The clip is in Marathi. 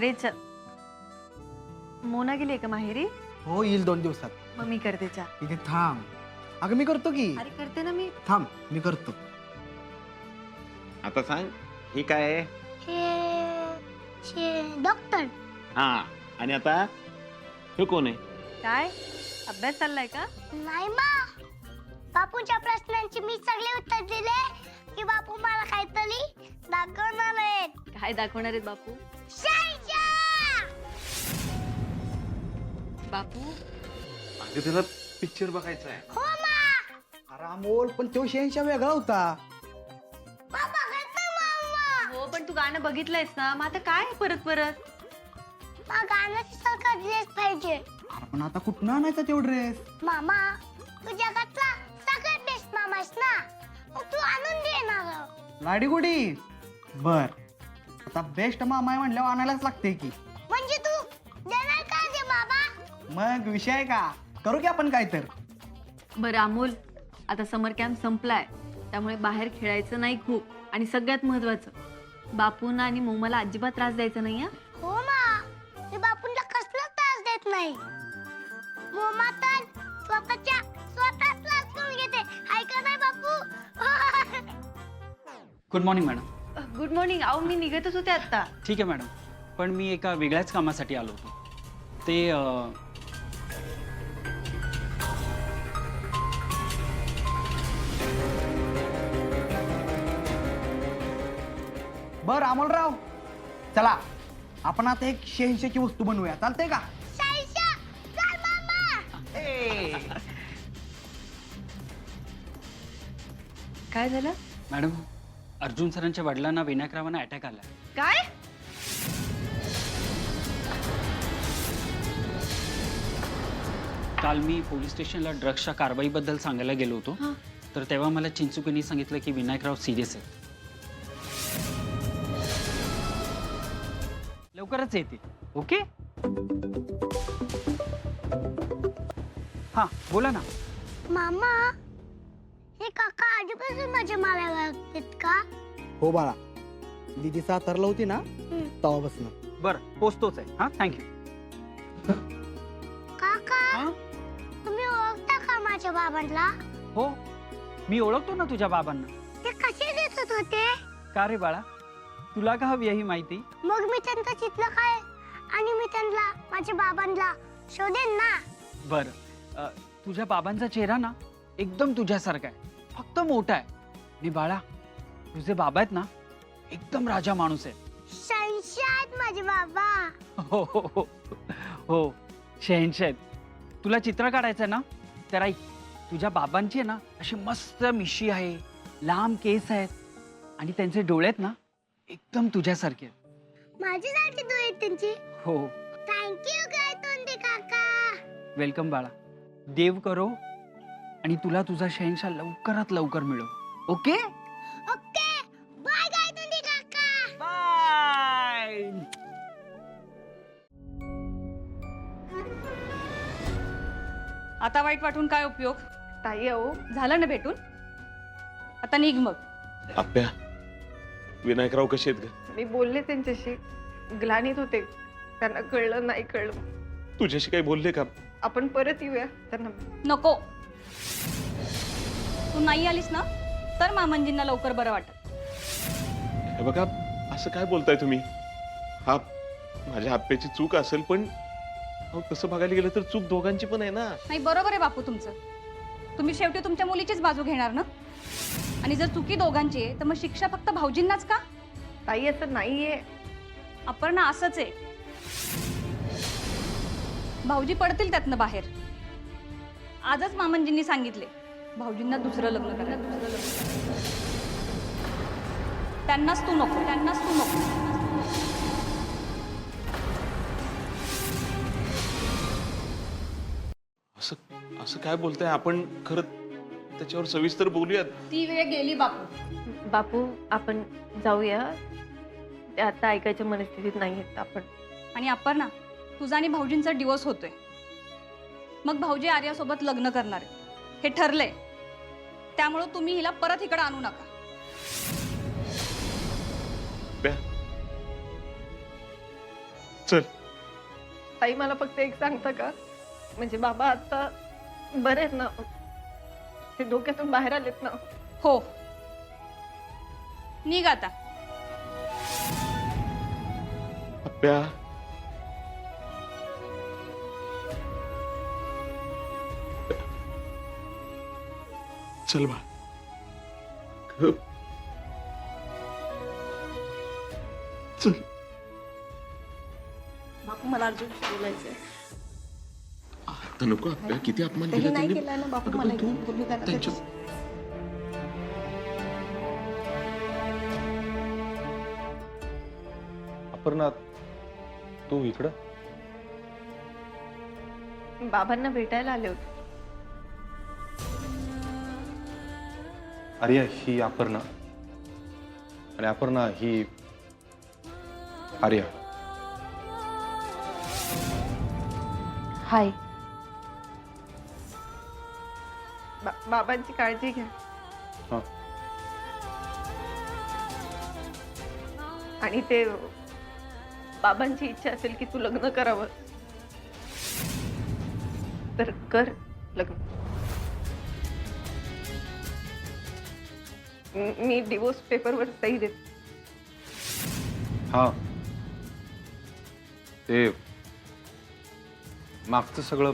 अरे मोना गेली का माहेरी? हो, येईल 2 दिवसात. मग मी करते चहा. ठीक आहे, थांब. अगं मी करतो की. अरे करते ना मी. थांब, मी करतो. आता सांग ही काय आहे? डॉक्टर. हा, आणि आता हे कोण आहे? काय अभ्यास चाललाय का? नाही मा, बापूंच्या प्रश्नांची मी सगळे उत्तर दिले की बापू मला काहीतरी दाखवणार आहेत. काय दाखवणार आहेत बापू? शाईशा! बापू अगं त्याला पिक्चर बघायचा आहे. हो मा. अरे अमोल, पण तो शहनशाह वेगळा होता. बाबा करतो मामा. हो, पण तू गाणं बघितलंयस ना, मग आता काय परत परत? मा गाण्याची सारखा ड्रेस पाहिजे. अरे पण आता कुठनं आणायचा तो ड्रेस? मामा, तू जगातला सगळ्यात बेस्ट मामास ना, मग तू आणून दे ना. लाडीगुडी. बर, आता बेस्ट मामा आहे म्हणल्यावर आणायलाच लागते की. म्हणजे तू देणार का दे बाबा? मग विषय आहे का? करू की आपण काय तर. बरं अमोल, आता समर कॅम्प संपलाय, त्यामुळे बाहेर खेळायचं नाही खूप. आणि सगळ्यात महत्वाचं, बापूंना आणि मोमाला अजिबात त्रास द्यायचा नाही. हो मा, मी बापूंना कसला त्रास देत नाही. मोमा तर स्वतः त्रास करून घेते. हाय का नाही बापू? Good morning madam. Good morning. अहो मी निघतच होते आता. ठीक आहे मॅडम, पण मी एका वेगळ्याच कामासाठी आलो होतो. ते बर अमोलराव, चला आपण आता एक शहनशाहची वस्तू बनवूया. चालतंय का? शाईशा, चल मामा. काय झालं? मॅडम, अर्जुन सरांच्या वडिलांना विनायकरावांना अटॅक आला. काय? काल मी पोलीस स्टेशनला ड्रग्सच्या कारवाईबद्दल सांगायला गेलो होतो. हां. तर तेव्हा मला चिंचुकीनी सांगितलं की विनायकराव सिरियस आहे. लवकरच येते. ओके. हां, बोला ना. मामा, हे काका आधीपासून माझ्या मालाला लागतात का? हो बाळा, दीदी सातारला होती ना, तेव्हापासून. बरं, पोचतोच आहे. हां, थँक्यू. काका, हां, तुम्ही ओळखता का माझ्या बाबांना? हो, मी ओळखतो ना तुझ्या बाबांना. ते कसे दिसत होते? का रे बाळा, तुला का हवी आहे ही माहिती? मग मी त्यांचं चित्र काय आणि मी त्यांना माझ्या बाबांना शोधेन ना. बरं, तुझ्या बाबांचा चेहरा ना एकदम तुझ्यासारखा आहे, फक्त मोठा आहे. आणि बाळा, तुझे बाबा आहेत ना एकदम राजा माणूस आहेत. शहनशाह आहेत माझे बाबा. हो हो हो हो, शहनशाह आहेत. तुला चित्र काढायचं आहे ना, तर ऐक, तुझ्या बाबांची आहे ना अशी मस्त मिशी आहे, लांब केस आहेत आणि त्यांचे डोळे आहेत ना एकदम तुझ्यासारखे आहेत. माझ्यासारखी डोळे आहेत त्यांची. हो, थँक्यू काय तोंडे काका. वेलकम बाळा. देव करो आणि तुला तुझा शहनशाह लवकरात लवकर मिळो. ओके ओके, बाय काय तोंडे काका. बाय. आता वाईट वाटून काय उपयोग? ताई अहो, झालं ना भेटून, आता निघ मग. आप्या, विनायकराव कसे आहेत ग? मी बोलले त्यांच्याशी, ग्लानीत होते. त्यांना कळलं नाही कळलं. तुझ्याशी काही बोलले का? आपण परत येऊया त्यांना. नको, तू नाही आलीस ना तर मामंजींना लवकर बरं वाटत. हे बघा, असं काय बोलताय तुम्ही? हा माझ्या आप्याची चूक असेल, पण अहो, तसं बघायला गेलं तर चूक दोघांची पण आहे ना. नाही, बरोबर आहे बापू तुमचं. तुम्ही शेवटी तुमच्या मुलीचीच बाजू घेणार ना. आणि जर चुकी दोघांची आहे तर मग शिक्षा फक्त भाऊजींनाच का? ताई असं नाहीये. अपर्णा, असंच आहे. भाऊजी पडतील त्यातनं बाहेर. आजच मामंजींनी सांगितले भाऊजींना दुसरं लग्न करायला. त्यांनाच तू नको, त्यांनाच तू नको. असं असं काय बोलताय आपण? खरं त्याच्यावर सविस्तर बोलूयात. ती वेळ गेली बापू. बापू, आपण जाऊया. ते आता ऐकायच्या मनस्थितीत नाहीयेत आपण. आणि अपर्णा, तुझा आणि भाऊजींचा डिवोर्स होतोय. मग भाऊजी आर्यासोबत लग्न करणार आहे हे ठरलंय. त्यामुळे तुम्ही हिला परत इकडे आणू नका. चल. ताई मला फक्त एक सांगता का, म्हणजे बाबा आता बरे आहेत ना, ते डोक्यातून बाहेर आलेत ना? हो, निघ आता. आप्या, चल बा. गप. चल. बापू मला अर्जुन बोलायचंय. आता नको आप्या, किती अपमान केला नाही त्यांनी. केलाय ना बापू, अगं, मला पण तू बोलू द्या ना त्यांच्या त्याच्याशी. अपर्णा, तू इकडं? बाबांना भेटायला आले होते. आर्या, ही अपर्णा. आणि अपर्णा ही आर्या. हाय. बाबांची काळजी घ्या. हा. आणि ते बाबांची इच्छा असेल की तू लग्न करावं तर कर लग्न. मी डिवोर्स पेपरवर सही देते. हा, ते मागचं सगळं